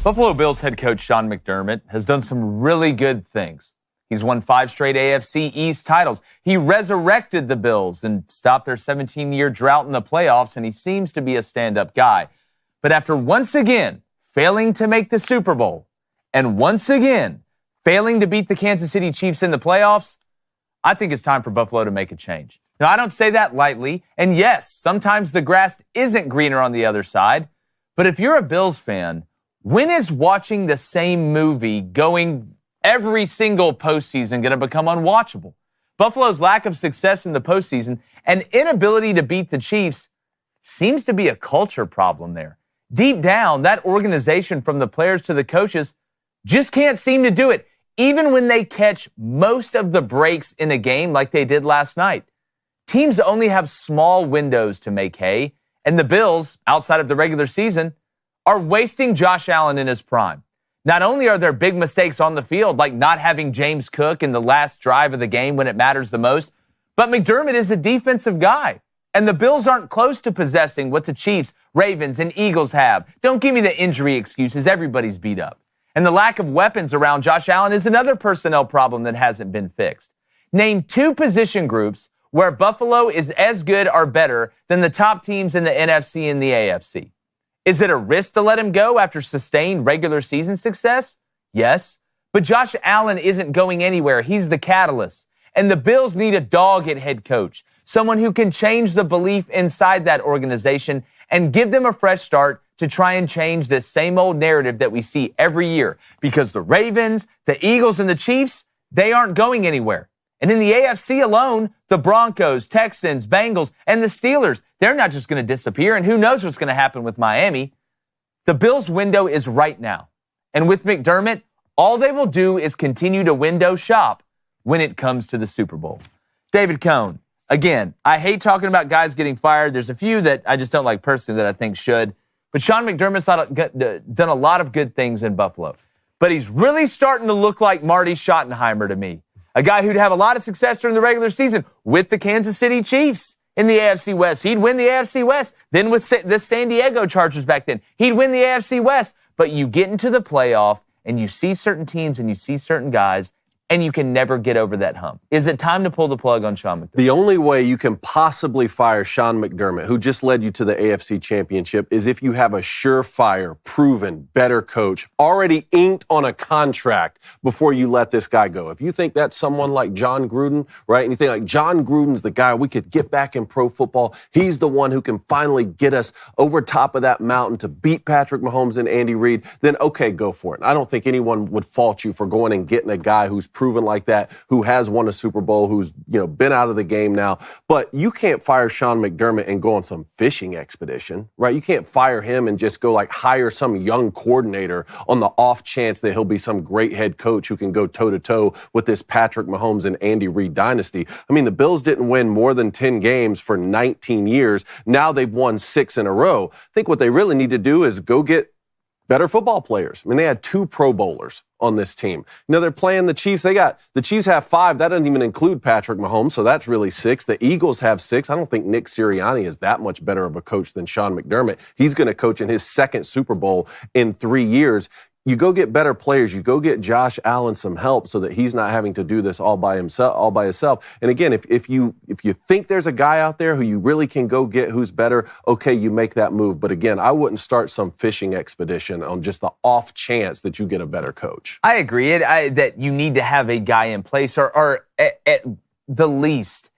Buffalo Bills head coach Sean McDermott has done some really good things. He's won 5 straight AFC East titles. He resurrected the Bills and stopped their 17-year drought in the playoffs, and he seems to be a stand-up guy. But after once again failing to make the Super Bowl and once again failing to beat the Kansas City Chiefs in the playoffs, I think it's time for Buffalo to make a change. Now, I don't say that lightly, and yes, sometimes the grass isn't greener on the other side, but if you're a Bills fan, when is watching the same movie going every single postseason going to become unwatchable? Buffalo's lack of success in the postseason and inability to beat the Chiefs seems to be a culture problem there. Deep down, that organization, from the players to the coaches, just can't seem to do it, even when they catch most of the breaks in a game like they did last night. Teams only have small windows to make hay, and the Bills, outside of the regular season, are wasting Josh Allen in his prime. Not only are there big mistakes on the field, like not having James Cook in the last drive of the game when it matters the most, but McDermott is a defensive guy. And the Bills aren't close to possessing what the Chiefs, Ravens, and Eagles have. Don't give me the injury excuses. Everybody's beat up. And the lack of weapons around Josh Allen is another personnel problem that hasn't been fixed. Name 2 position groups where Buffalo is as good or better than the top teams in the NFC and the AFC. Is it a risk to let him go after sustained regular season success? Yes. But Josh Allen isn't going anywhere. He's the catalyst. And the Bills need a dog at head coach, someone who can change the belief inside that organization and give them a fresh start to try and change this same old narrative that we see every year. Because the Ravens, the Eagles, and the Chiefs, they aren't going anywhere. And in the AFC alone, the Broncos, Texans, Bengals, and the Steelers, they're not just going to disappear, and who knows what's going to happen with Miami. The Bills' window is right now. And with McDermott, all they will do is continue to window shop when it comes to the Super Bowl. David Cohn, again, I hate talking about guys getting fired. There's a few that I just don't like personally that I think should. But Sean McDermott's done a lot of good things in Buffalo. But he's really starting to look like Marty Schottenheimer to me. A guy who'd have a lot of success during the regular season with the Kansas City Chiefs in the AFC West. He'd win the AFC West. Then with the San Diego Chargers back then, he'd win the AFC West. But you get into the playoff and you see certain teams and you see certain guys and you can never get over that hump. Is it time to pull the plug on Sean McDermott? The only way you can possibly fire Sean McDermott, who just led you to the AFC Championship, is if you have a surefire, proven, better coach already inked on a contract before you let this guy go. If you think that's someone like John Gruden, right, and you think like John Gruden's the guy we could get back in pro football, he's the one who can finally get us over top of that mountain to beat Patrick Mahomes and Andy Reid, then okay, go for it. I don't think anyone would fault you for going and getting a guy who's proven like that, who has won a Super Bowl, who's, been out of the game now. But you can't fire Sean McDermott and go on some fishing expedition, right? You can't fire him and just go like hire some young coordinator on the off chance that he'll be some great head coach who can go toe to toe with this Patrick Mahomes and Andy Reid dynasty. I mean, the Bills didn't win more than 10 games for 19 years. Now they've won 6 in a row. I think what they really need to do is go get better football players. I mean, they had 2 Pro Bowlers on this team. They're playing the Chiefs. The Chiefs have 5. That doesn't even include Patrick Mahomes, so that's really 6. The Eagles have 6. I don't think Nick Sirianni is that much better of a coach than Sean McDermott. He's going to coach in his 2nd Super Bowl in 3 years. You go get better players. You go get Josh Allen some help so that he's not having to do this all by himself. And again, if you think there's a guy out there who you really can go get who's better, okay, you make that move. But again, I wouldn't start some fishing expedition on just the off chance that you get a better coach. I agree that you need to have a guy in place or at the least,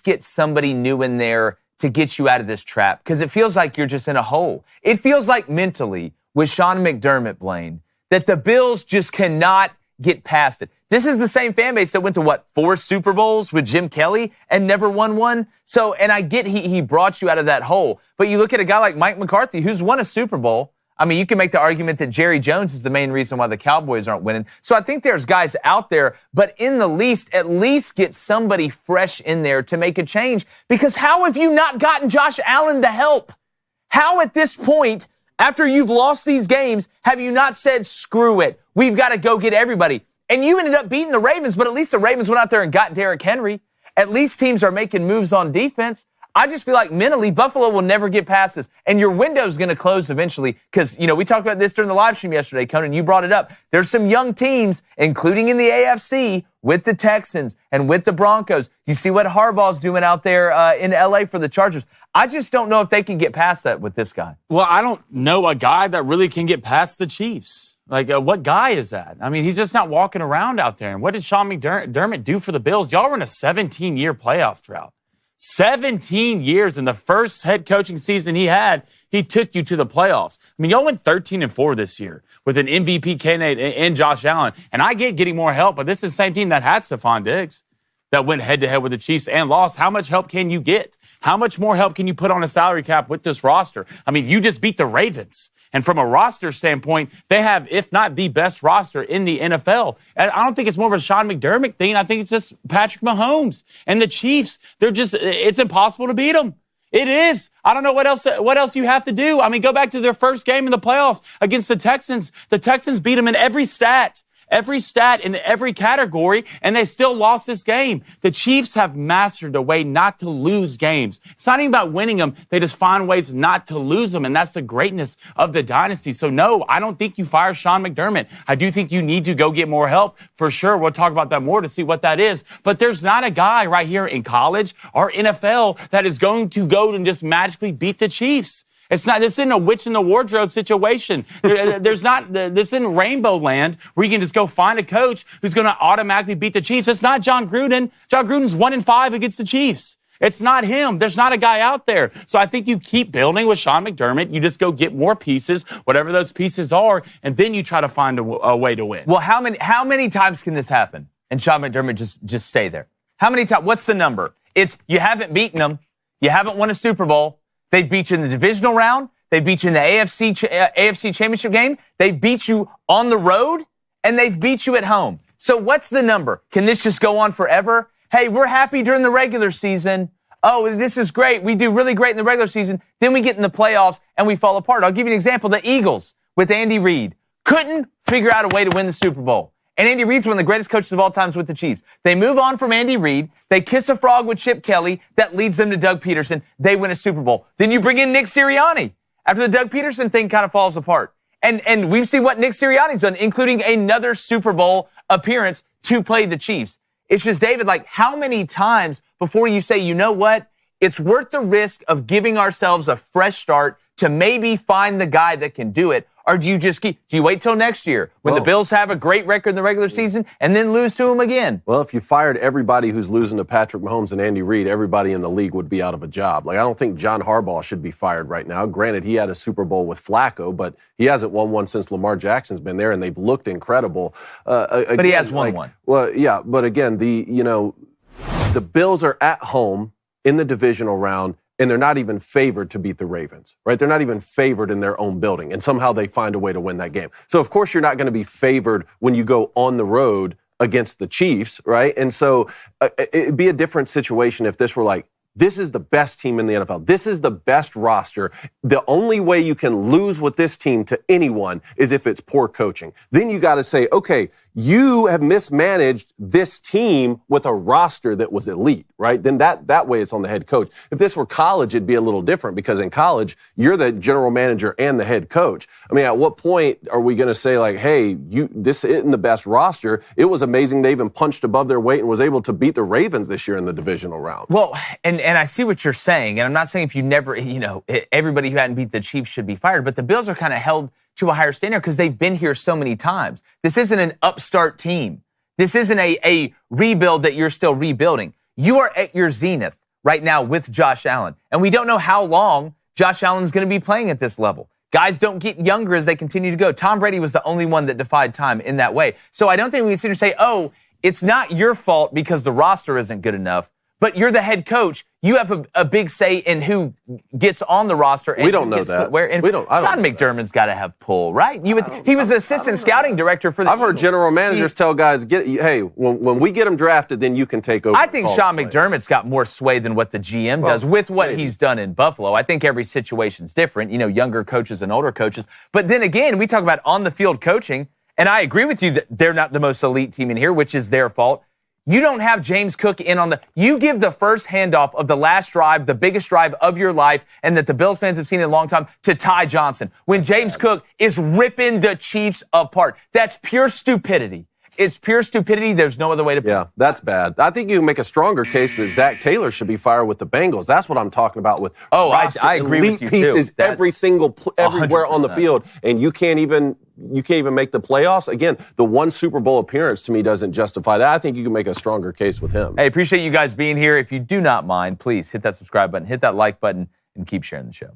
get somebody new in there to get you out of this trap, because it feels like you're just in a hole. It feels like mentally, with Sean McDermott, Blaine, that the Bills just cannot get past it. This is the same fan base that went to, 4 Super Bowls with Jim Kelly and never won one? So, and I get he brought you out of that hole, but you look at a guy like Mike McCarthy, who's won a Super Bowl. I mean, you can make the argument that Jerry Jones is the main reason why the Cowboys aren't winning. So I think there's guys out there, but in the least, at least get somebody fresh in there to make a change. Because how have you not gotten Josh Allen the help? How at this point, after you've lost these games, have you not said, screw it, we've got to go get everybody? And you ended up beating the Ravens, but at least the Ravens went out there and got Derrick Henry. At least teams are making moves on defense. I just feel like mentally Buffalo will never get past this. And your window's going to close eventually because, we talked about this during the live stream yesterday, Conan. You brought it up. There's some young teams, including in the AFC, with the Texans and with the Broncos. You see what Harbaugh's doing out there in L.A. for the Chargers. I just don't know if they can get past that with this guy. Well, I don't know a guy that really can get past the Chiefs. Like, what guy is that? I mean, he's just not walking around out there. And what did Sean McDermott do for the Bills? Y'all were in a 17-year playoff drought. 17 years in the first head coaching season he took you to the playoffs. I mean, y'all went 13-4 this year with an MVP candidate in Josh Allen. And I get getting more help, but this is the same team that had Stephon Diggs that went head-to-head with the Chiefs and lost. How much help can you get? How much more help can you put on a salary cap with this roster? I mean, you just beat the Ravens. And from a roster standpoint, they have, if not the best roster in the NFL. And I don't think it's more of a Sean McDermott thing. I think it's just Patrick Mahomes and the Chiefs. It's impossible to beat them. It is. I don't know what else you have to do. I mean, go back to their first game in the playoffs against the Texans. The Texans beat them in every stat in every category, and they still lost this game. The Chiefs have mastered a way not to lose games. It's not even about winning them. They just find ways not to lose them, and that's the greatness of the dynasty. So, no, I don't think you fire Sean McDermott. I do think you need to go get more help, for sure. We'll talk about that more to see what that is. But there's not a guy right here in college or NFL that is going to go and just magically beat the Chiefs. This isn't a witch in the wardrobe situation. This isn't Rainbow Land where you can just go find a coach who's going to automatically beat the Chiefs. It's not John Gruden. John Gruden's 1-5 against the Chiefs. It's not him. There's not a guy out there. So I think you keep building with Sean McDermott. You just go get more pieces, whatever those pieces are, and then you try to find a way to win. Well, how many times can this happen? And Sean McDermott just stay there. How many times? What's the number? It's you haven't beaten them. You haven't won a Super Bowl. They beat you in the divisional round. They beat you in the AFC championship game. They beat you on the road, and they've beat you at home. So what's the number? Can this just go on forever? Hey, we're happy during the regular season. Oh, this is great. We do really great in the regular season. Then we get in the playoffs, and we fall apart. I'll give you an example. The Eagles with Andy Reid couldn't figure out a way to win the Super Bowl. And Andy Reid's one of the greatest coaches of all times with the Chiefs. They move on from Andy Reid. They kiss a frog with Chip Kelly. That leads them to Doug Peterson. They win a Super Bowl. Then you bring in Nick Sirianni after the Doug Peterson thing kind of falls apart. And we've seen what Nick Sirianni's done, including another Super Bowl appearance to play the Chiefs. It's just, David, like, how many times before you say, you know what, it's worth the risk of giving ourselves a fresh start to maybe find the guy that can do it? Or do you wait till next year when the Bills have a great record in the regular season and then lose to them again? Well, if you fired everybody who's losing to Patrick Mahomes and Andy Reid, everybody in the league would be out of a job. Like, I don't think John Harbaugh should be fired right now. Granted, he had a Super Bowl with Flacco, but he hasn't won one since Lamar Jackson's been there, and they've looked incredible. But he has won one. Well, yeah, but again, the Bills are at home in the divisional round, and they're not even favored to beat the Ravens, right? They're not even favored in their own building, and somehow they find a way to win that game. So, of course, you're not going to be favored when you go on the road against the Chiefs, right? And so it'd be a different situation if this were like, this is the best team in the NFL. This is the best roster. The only way you can lose with this team to anyone is if it's poor coaching. Then you got to say, okay, you have mismanaged this team with a roster that was elite, right? Then that way it's on the head coach. If this were college, it'd be a little different because in college, you're the general manager and the head coach. I mean, at what point are we going to say like, hey, this isn't the best roster? It was amazing they even punched above their weight and was able to beat the Ravens this year in the divisional round. Well, and I see what you're saying, and I'm not saying if you never, everybody who hadn't beat the Chiefs should be fired, but the Bills are kind of held to a higher standard because they've been here so many times. This isn't an upstart team. This isn't a rebuild that you're still rebuilding. You are at your zenith right now with Josh Allen, and we don't know how long Josh Allen's going to be playing at this level. Guys don't get younger as they continue to go. Tom Brady was the only one that defied time in that way. So I don't think we can sit here and say, oh, it's not your fault because the roster isn't good enough. But you're the head coach. You have a big say in who gets on the roster. And we don't know that. Where. And Sean McDermott's got to have pull, right? He was the assistant scouting director for the I've heard general managers tell guys, hey, when we get them drafted, then you can take over. I think Sean McDermott's got more sway than what the GM does with what he's done in Buffalo. I think every situation's different, younger coaches and older coaches. But then again, we talk about on-the-field coaching, and I agree with you that they're not the most elite team in here, which is their fault. You don't have James Cook in on you give the first handoff of the last drive, the biggest drive of your life, and that the Bills fans have seen in a long time, to Ty Johnson, when James Cook is ripping the Chiefs apart. That's pure stupidity. It's pure stupidity. There's no other way to put it. Yeah, that's bad. I think you can make a stronger case that Zach Taylor should be fired with the Bengals. That's what I'm talking about with I agree with you, pieces too. everywhere on the field, and you can't even make the playoffs. Again, the one Super Bowl appearance to me doesn't justify that. I think you can make a stronger case with him. Hey, appreciate you guys being here. If you do not mind, please hit that subscribe button, hit that like button, and keep sharing the show.